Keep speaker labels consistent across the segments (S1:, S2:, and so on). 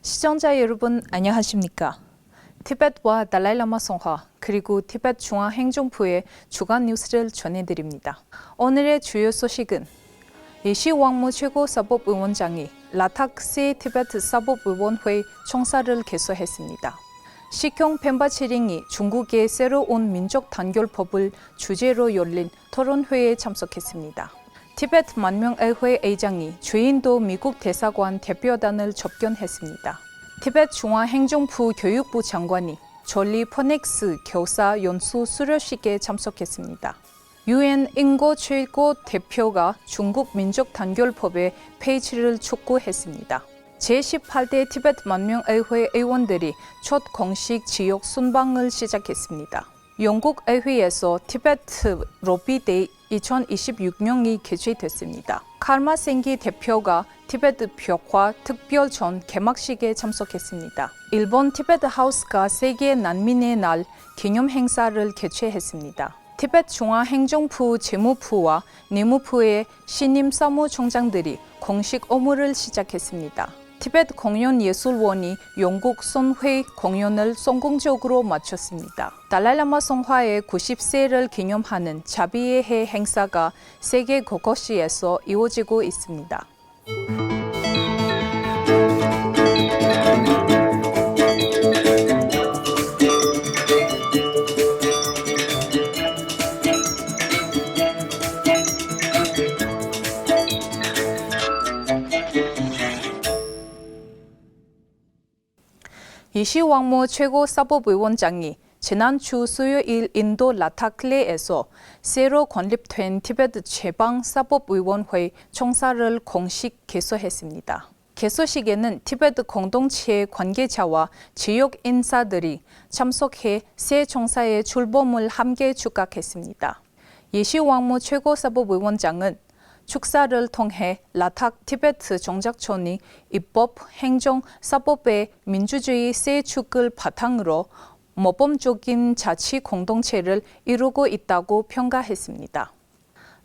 S1: 시청자 여러분 안녕하십니까? 티벳과 달라이라마 성화 그리고 티벳 중앙행정부의 주간 뉴스를 전해드립니다. 오늘의 주요 소식은 시왕무 최고사법위원장이 라탁시 티벳 사법위원회 총사를 개소했습니다. 시경 펜바치링이 중국의 새로운 민족단결법을 주제로 열린 토론회에 참석했습니다. 티벳 만명의회 의장이 주인도 미국 대사관 대표단을 접견했습니다. 티벳 중앙행정부 교육부 장관이 졸리 포넥스 교사 연수 수료식에 참석했습니다. UN 인고 최고 대표가 중국 민족단결법의 폐지를 촉구했습니다. 제18대 티벳 만명의회 의원들이 첫 공식 지역 순방을 시작했습니다. 영국 의회에서 티벳 로비데이 2026년이 개최됐습니다. 칼마생기 대표가 티벳 벽화 특별전 개막식에 참석했습니다. 일본 티벳 하우스가 세계 난민의 날 기념 행사를 개최했습니다. 티벳 중앙행정부 재무부와 내무부의 신임 사무총장들이 공식 업무를 시작했습니다. 티벳 공연예술원이 영국 선회 공연을 성공적으로 마쳤습니다. 달라이라마 성화의 90세를 기념하는 자비의 해 행사가 세계 곳곳에서 이루어지고 있습니다. 시왕무 최고사법위원장이 지난주 수요일 인도 라타클레에서 새로 건립된 티벳 제방사법위원회 총사를 공식 개소했습니다. 개소식에는 티벳 공동체 관계자와 지역 인사들이 참석해 새 총사의 출범을 함께 축하했습니다. 시왕무 최고사법위원장은 축사를 통해 라탁 티벳 정작촌이 입법, 행정, 사법의 민주주의 새 축을 바탕으로 모범적인 자치 공동체를 이루고 있다고 평가했습니다.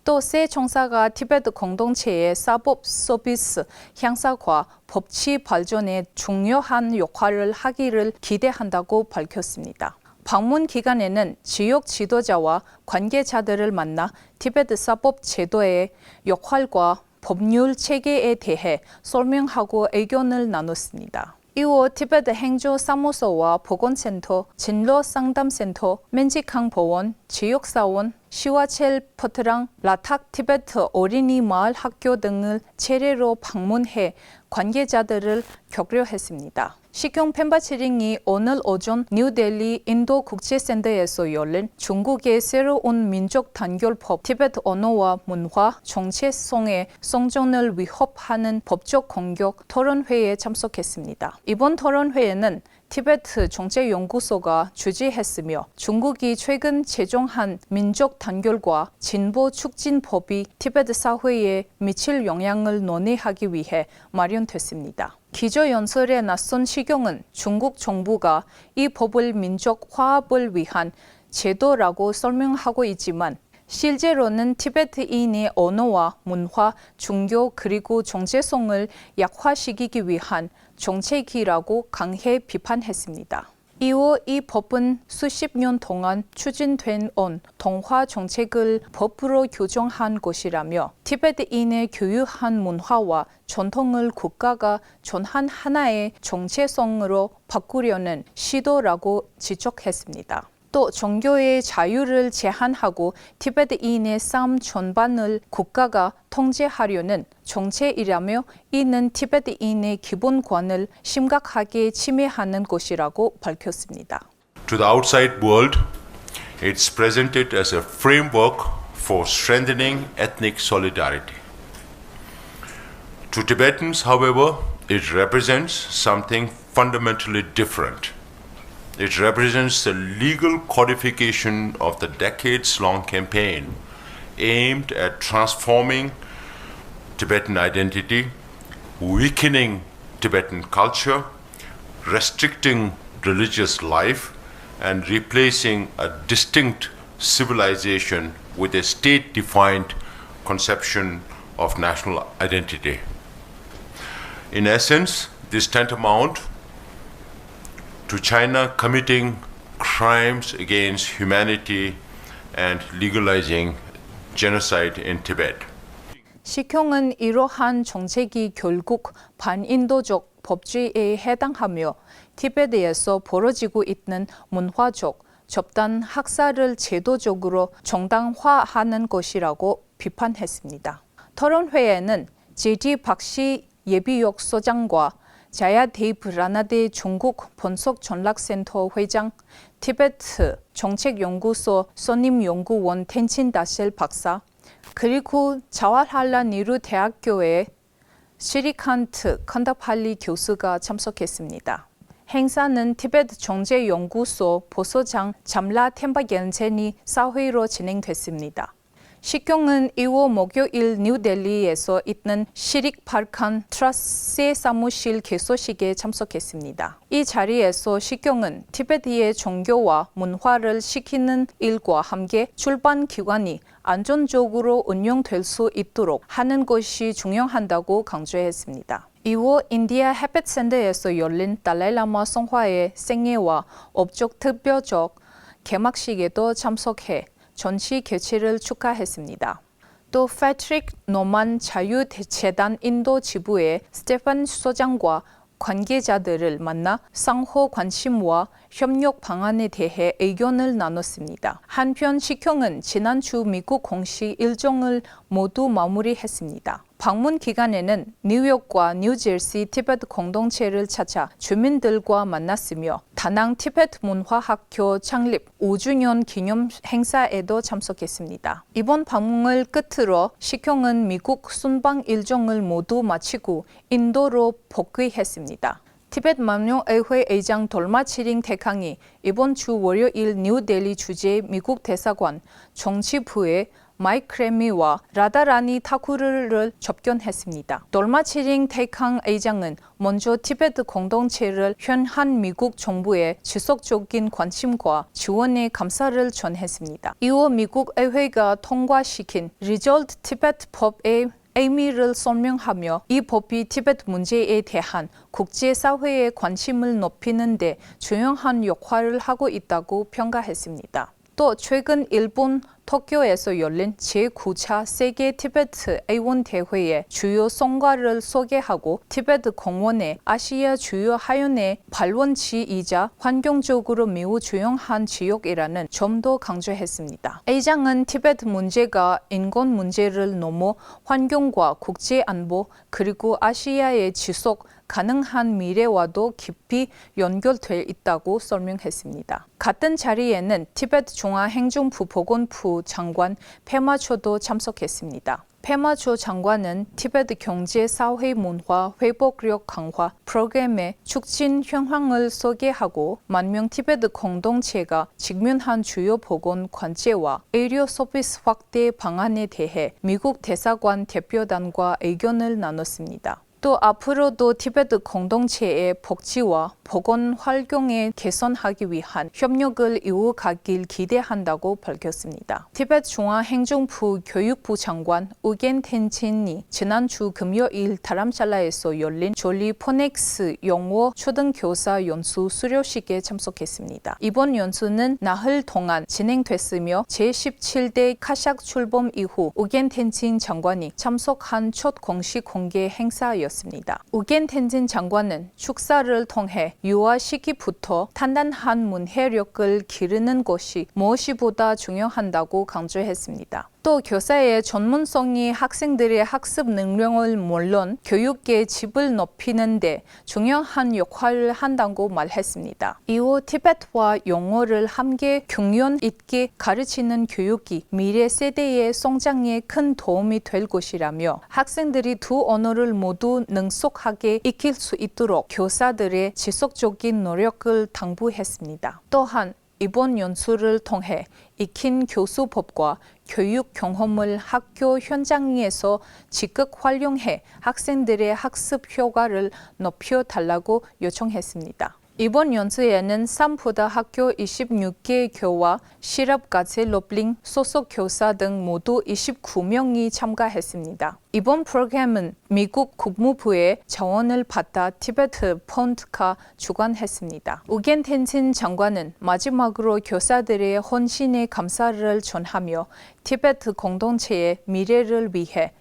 S1: 또 새 총사가 티벳 공동체의 사법 서비스 향상과 법치 발전에 중요한 역할을 하기를 기대한다고 밝혔습니다. 방문 기간에는 지역 지도자와 관계자들을 만나 티벳 사법 제도의 역할과 법률 체계에 대해 설명하고 의견을 나눴습니다. 이후 티벳 행정사무소와 보건센터, 진로상담센터, 맨지캉보원, 지역사원, 시와첼 퍼트랑, 라탁 티벳 어린이 마을 학교 등을 차례로 방문해 관계자들을 격려했습니다. 시경 펜바치링이 오늘 오전 뉴델리 인도국제센터에서 열린 중국의 새로운 민족단결법 티벳 언어와 문화 정체성의 성존을 위협하는 법적 공격 토론회에 참석했습니다. 이번 토론회에는 티벳 정책연구소가 주재했으며 중국이 최근 제정한 민족단결과 진보촉진법이 티벳 사회에 미칠 영향을 논의하기 위해 마련됐습니다. 기조연설에 나선 시경은 중국 정부가 이 법을 민족 화합을 위한 제도라고 설명하고 있지만 실제로는 티베트인의 언어와 문화, 종교 그리고 정체성을 약화시키기 위한 정책이라고 강해 비판했습니다. 이후 이 법은 수십 년 동안 추진된 동화 정책을 법으로 규정한 것이라며 티베트인의 교유한 문화와 전통을 국가가 전한 하나의 정체성으로 바꾸려는 시도라고 지적했습니다. 또 종교의 자유를 제한하고 티베트인의 삶 전반을 국가가 통제하려는 정책이라며 이는 티베트인의 기본권을 심각하게 침해하는 것이라고 밝혔습니다.
S2: To the outside world, it's presented as a framework for strengthening ethnic solidarity. To Tibetans, however, it represents something fundamentally different. It represents the legal codification of the decades-long campaign aimed at transforming Tibetan identity, weakening Tibetan culture, restricting religious life, and replacing a distinct civilization with a state-defined conception of national identity. In essence, This tantamount to China committing crimes against humanity and legalizing genocide in Tibet.
S1: 식형은 이러한 정책이 결국 반인도적 법주의에 해당하며 티베트에서 벌어지고 있는 문화적 집단 학살을 제도적으로 정당화하는 것이라고 비판했습니다. 토론회에는 제디 박시 예비역 소장과 자야 데이브 라나데 중국 번석전략센터 회장, 티베트 정책연구소 선임연구원 텐친 다셀 박사, 그리고 자와할랄 네루 대학교의 시리칸트 컨다팔리 교수가 참석했습니다. 행사는 티베트 정제연구소 보소장 잠라 템바겐젠이 사회로 진행됐습니다. 식경은 이후 목요일 뉴델리에서 있는 시릭 발칸 트러스의 사무실 개소식에 참석했습니다. 이 자리에서 식경은 티베트의 종교와 문화를 지키는 일과 함께 출판기관이 안전적으로 운영될 수 있도록 하는 것이 중요하다고 강조했습니다. 이후 인디아 햇빛센터에서 열린 달라이라마 성화의 생애와 업적 특별적 개막식에도 참석해 전시 개최를 축하했습니다. 또 패트릭 노만 자유재단 인도 지부의 스테판 소장과 관계자들을 만나 상호 관심과 협력 방안에 대해 의견을 나눴습니다. 한편 식형은 지난주 미국 공식 일정을 모두 마무리했습니다. 방문 기간에는 뉴욕과 뉴저지 티베트 공동체를 찾아 주민들과 만났으며 다낭 티베트 문화학교 창립 5주년 기념 행사에도 참석했습니다. 이번 방문을 끝으로 식형은 미국 순방 일정을 모두 마치고 인도로 복귀했습니다. 티베트 만명의회 의장 돌마치링 태캉이 이번 주 월요일 뉴델리 주재 미국 대사관 정치부의 마이크 레미와 라다라니 타쿠르를 접견했습니다. 돌마치링 태캉 의장은 먼저 티베트 공동체를 현한 미국 정부의 지속적인 관심과 지원에 감사를 전했습니다. 이후 미국 의회가 통과시킨 리졸트 티베트 법의 의미를 설명하며 이 법이 티베트 문제에 대한 국제사회의 관심을 높이는 데 중요한 역할을 하고 있다고 평가했습니다. 또 최근 일본 도쿄에서 열린 제9차 세계 티베트 의원대회의 주요 성과를 소개하고 티베트 공원의 아시아 주요 하연의 발원지이자 환경적으로 매우 중요한 지역이라는 점도 강조했습니다. 의장은 티베트 문제가 인권 문제를 넘어 환경과 국제안보 그리고 아시아의 지속 가능한 미래와도 깊이 연결돼 있다고 설명했습니다. 같은 자리에는 티베트 중앙행정부 보건부 장관 페마초도 참석했습니다. 페마초 장관은 티베트 경제, 사회, 문화, 회복력 강화 프로그램의 촉진 현황을 소개하고 만명 티베트 공동체가 직면한 주요 보건 관제와 의료 서비스 확대 방안에 대해 미국 대사관 대표단과 의견을 나눴습니다. 또 앞으로도 티베트 공동체의 복지와 보건 환경을 개선하기 위한 협력을 이어가길 기대한다고 밝혔습니다. 티베트 중앙행정부 교육부 장관 우겐 텐친이 지난주 금요일 다람살라에서 열린 졸리 포넥스 영어 초등교사 연수 수료식에 참석했습니다. 이번 연수는 나흘 동안 진행됐으며 제17대 카샥 출범 이후 우겐 텐친 장관이 참석한 첫 공식 공개 행사였습니다. 우겐 텐진 장관은 축사를 통해 유아 시기부터 단단한 문해력을 기르는 것이 무엇보다 중요하다고 강조했습니다. 또 교사의 전문성이 학생들의 학습 능력을 물론 교육의 질을 높이는 데 중요한 역할을 한다고 말했습니다. 이후 티베트와 영어를 함께 균형 있게 가르치는 교육이 미래 세대의 성장에 큰 도움이 될 것이라며 학생들이 두 언어를 모두 능숙하게 익힐 수 있도록 교사들의 지속적인 노력을 당부했습니다. 또한 이번 연수를 통해 익힌 교수법과 교육 경험을 학교 현장에서 적극 활용해 학생들의 학습 효과를 높여달라고 요청했습니다. 이번 연수에는 산부다 학교 26개 교와 실업가치 로블링 소속 교사 등 모두 29명이 참가했습니다. 이번 프로그램은 미국 국무부의 자원을 받아 티베트 펀드가 주관했습니다. 우겐 텐친 장관은 마지막으로 교사들의 헌신에 감사를 전하며 티베트 공동체의 미래를 위해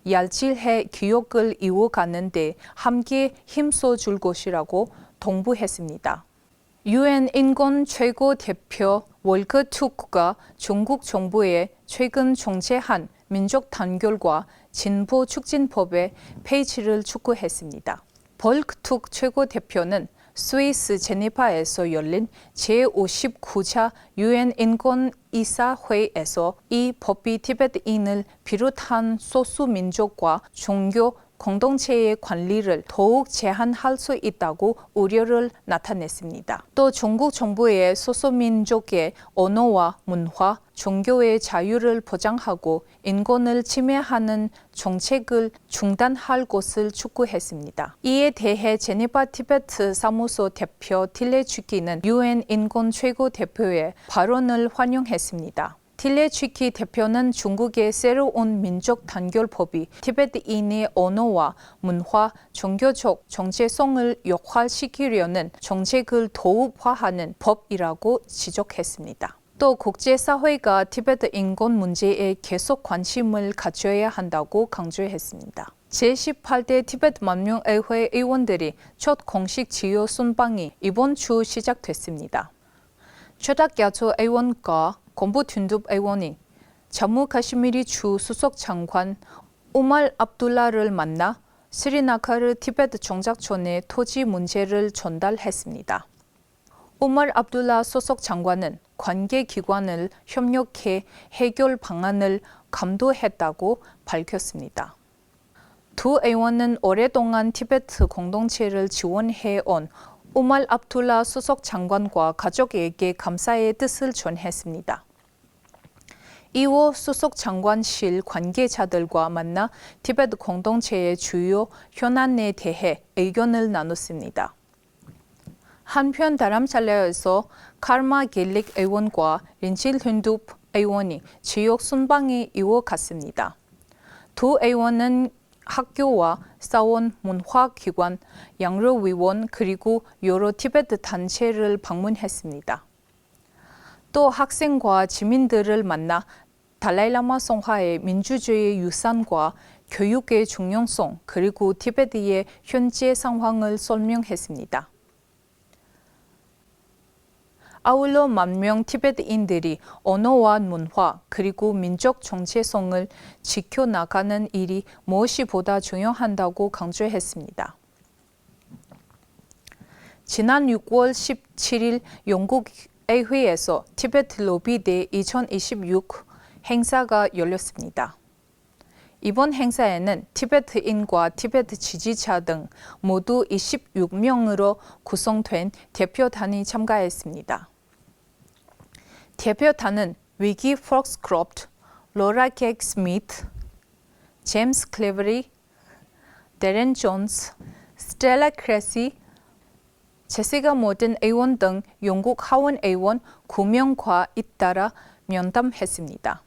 S1: 얄질해 교육을 이어가는 데 함께 힘써줄 것이라고 동부했습니다. UN 인권 최고 대표 월커 투크가 중국 정부의 최근 정체한 민족 단결과 진보 촉진법의 폐지를 촉구했습니다. 볼크툭 최고 대표는 스위스 제네바에서 열린 제59차 UN 인권 이사회에서 이 법이 티베트인을 비롯한 소수민족과 종교 공동체의 관리를 더욱 제한할 수 있다고 우려를 나타냈습니다. 또 중국 정부의 소수민족의 언어와 문화, 종교의 자유를 보장하고 인권을 침해하는 정책을 중단할 것을 촉구했습니다. 이에 대해 제네바 티베트 사무소 대표 틸레츠키는 UN 인권 최고 대표의 발언을 환영했습니다. 틸레츠키 대표는 중국의 새로운 민족 단결법이 티베트인의 언어와 문화, 종교적 정체성을 역화시키려는 정책을 도읍화하는 법이라고 지적했습니다. 또 국제사회가 티베트 인권 문제에 계속 관심을 가져야 한다고 강조했습니다. 제18대 티베트 만명의회 의원들이 첫 공식 지요 순방이 이번 주 시작됐습니다. 최닥야초 의원과 건부툰둡 의원이 잠무 카시미리 주 수석 장관 우말 압둘라를 만나 스리나카르 티베트 정착촌의 토지 문제를 전달했습니다. 우말 압둘라 소속 장관은 관계기관을 협력해 해결 방안을 감도했다고 밝혔습니다. 두 의원은 오랫동안 티베트 공동체를 지원해온 우말 압둘라 소속 장관과 가족에게 감사의 뜻을 전했습니다. 이후 소속 장관실 관계자들과 만나 티베트 공동체의 주요 현안에 대해 의견을 나눴습니다. 한편 다람살레에서 카르마 겔릭 의원과 린칠툰둡 의원이 지역 순방이 이어갔습니다. 두 의원은 학교와 사원, 문화기관, 양로위원 그리고 여러 티베트 단체를 방문했습니다. 또 학생과 지민들을 만나 달라이라마 성화의 민주주의 유산과 교육의 중요성 그리고 티베트의 현재 상황을 설명했습니다. 아울러 10,000명 티베트인들이 언어와 문화 그리고 민족 정체성을 지켜나가는 일이 무엇이보다 중요하다고 강조했습니다. 지난 6월 17일 영국 의회에서 티베트 로비데이 2026 행사가 열렸습니다. 이번 행사에는 티베트인과 티베트 지지자 등 모두 26명으로 구성된 대표단이 참가했습니다. 대표단은 위기 폭스크롭트, 로라 객 스미트, 제임스 클레버리, 데렌 존스, 스텔라 크레시, 제시가 모든 의원 등 영국 하원 의원 9명과 잇따라 면담했습니다.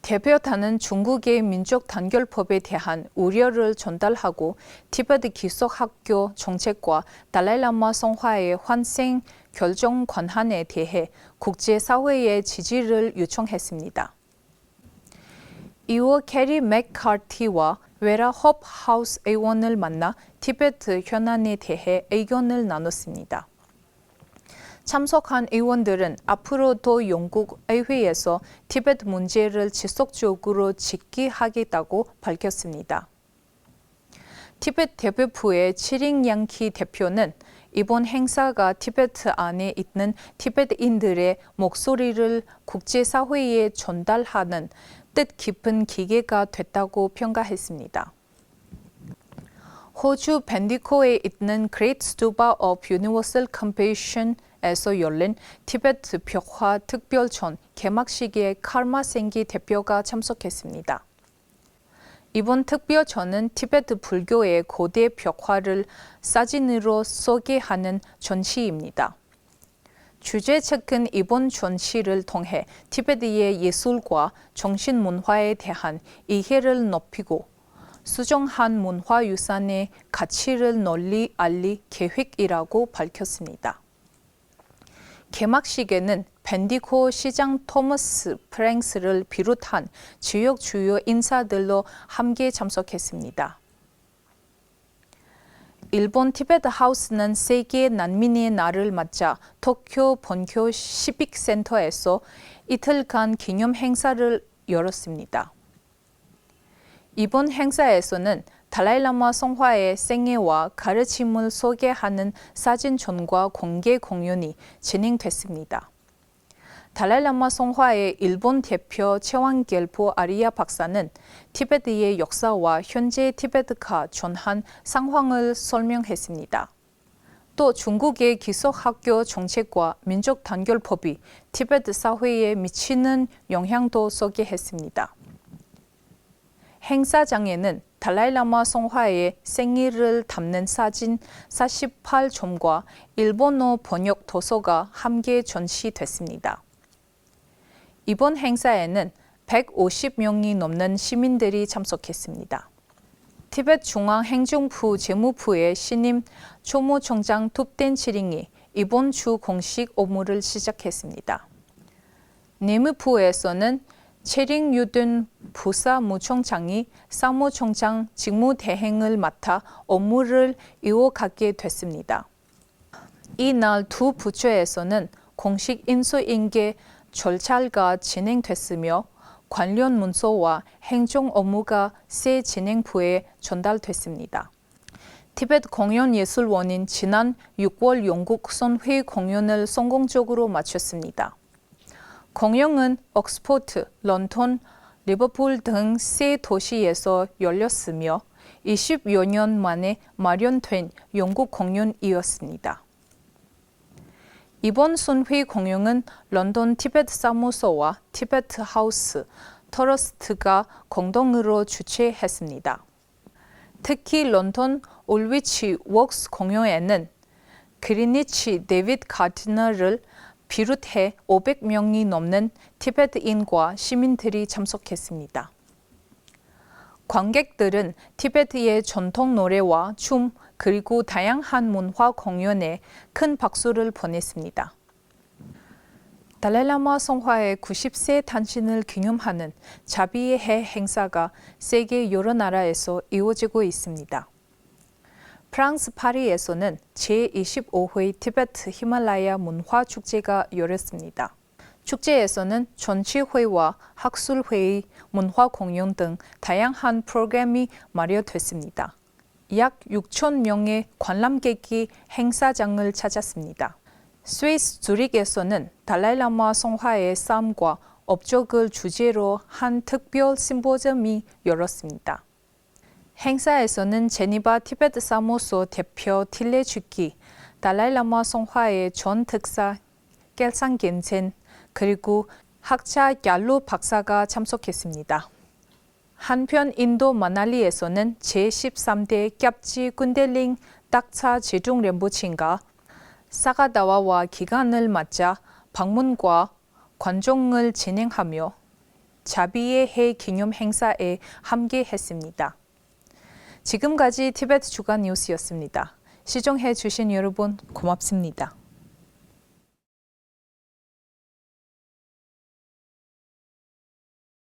S1: 대표단은 중국의 민족 단결법에 대한 우려를 전달하고 티베트 기숙학교 정책과 달라이라마 성화의 환생 결정 권한에 대해 국제사회의 지지를 요청했습니다. 이후 캐리 맥카티와 웨라 홉하우스 의원을 만나 티베트 현안에 대해 의견을 나눴습니다. 참석한 의원들은 앞으로도 영국 의회에서 티베트 문제를 지속적으로 직기하겠다고 밝혔습니다. 티베트 대표부의 치링 양키 대표는 이번 행사가 티베트 안에 있는 티베트인들의 목소리를 국제사회에 전달하는 뜻깊은 기회가 됐다고 평가했습니다. 호주 밴디코에 있는 Great Stupa of Universal Compassion에서 열린 티베트 벽화 특별전 개막식에 칼마 생기 대표가 참석했습니다. 이번 특별전은 티베트 불교의 고대 벽화를 사진으로 소개하는 전시입니다. 주제 측은 이번 전시를 통해 티베트의 예술과 정신문화에 대한 이해를 높이고 수정한 문화유산의 가치를 널리 알릴 계획이라고 밝혔습니다. 개막식에는 벤디코 시장 토머스 프랭스를 비롯한 지역 주요 인사들로 함께 참석했습니다. 일본 티베트 하우스는 세계 난민의 날을 맞아 도쿄 본교 시빅센터에서 이틀간 기념 행사를 열었습니다. 이번 행사에서는 달라이라마 성화의 생애와 가르침을 소개하는 사진전과 공개 공연이 진행됐습니다. 달라이라마 성화의 일본 대표 채완겔포 아리아 박사는 티베트의 역사와 현재 티베트가 전한 상황을 설명했습니다. 또 중국의 기숙학교 정책과 민족단결법이 티베트 사회에 미치는 영향도 소개했습니다. 행사장에는 달라이라마 성화의 생일을 담는 사진 48점과 일본어 번역 도서가 함께 전시됐습니다. 이번 행사에는 150명이 넘는 시민들이 참석했습니다. 티베트 중앙행정부 재무부의 신임 초무총장 톱덴 치링이 이번 주 공식 업무를 시작했습니다. 내무부에서는 체링 유든 부사무총장이 사무총장 직무 대행을 맡아 업무를 이어가게 됐습니다. 이날 두 부처에서는 공식 인수인계 절차가 진행됐으며 관련 문서와 행정 업무가 새 진행부에 전달됐습니다. 티베트 공연예술원인 지난 6월 영국 선회 공연을 성공적으로 마쳤습니다. 공연은 옥스포드, 런던, 리버풀 등 세 도시에서 열렸으며 20여 년 만에 마련된 영국 공연이었습니다. 이번 선회 공연은 런던 티베트 사무소와 티베트 하우스, 트러스트가 공동으로 주최했습니다. 특히 런던 올위치 웍스 공연에는 그리니치 데이비드 가디너를 비롯해 500명이 넘는 티베트인과 시민들이 참석했습니다. 관객들은 티베트의 전통 노래와 춤 그리고 다양한 문화 공연에 큰 박수를 보냈습니다. 달라이라마 성화의 90세 탄신을 기념하는 자비의 해 행사가 세계 여러 나라에서 이루어지고 있습니다. 프랑스 파리에서는 제25회 티베트 히말라야 문화축제가 열렸습니다. 축제에서는 전시회와 학술회의, 문화공연 등 다양한 프로그램이 마련됐습니다. 약 6천 명의 관람객이 행사장을 찾았습니다. 스위스 주릭에서는 달라이라마 성화의 삶과 업적을 주제로 한 특별 심포지엄이 열렸습니다. 행사에서는 제니바 티베트 사무소 대표 틸레 주키, 달라이라마 성화의 전 특사 겔상 겐젠, 그리고 학자 얄루 박사가 참석했습니다. 한편 인도 마날리에서는 제13대 깝지 군델링 딱차 제중 렘보친과 사가다와와 기간을 맞자 방문과 관종을 진행하며 자비의 해 기념 행사에 함께했습니다. 지금까지 티베트 주간 뉴스였습니다. 시청해 주신 여러분 고맙습니다.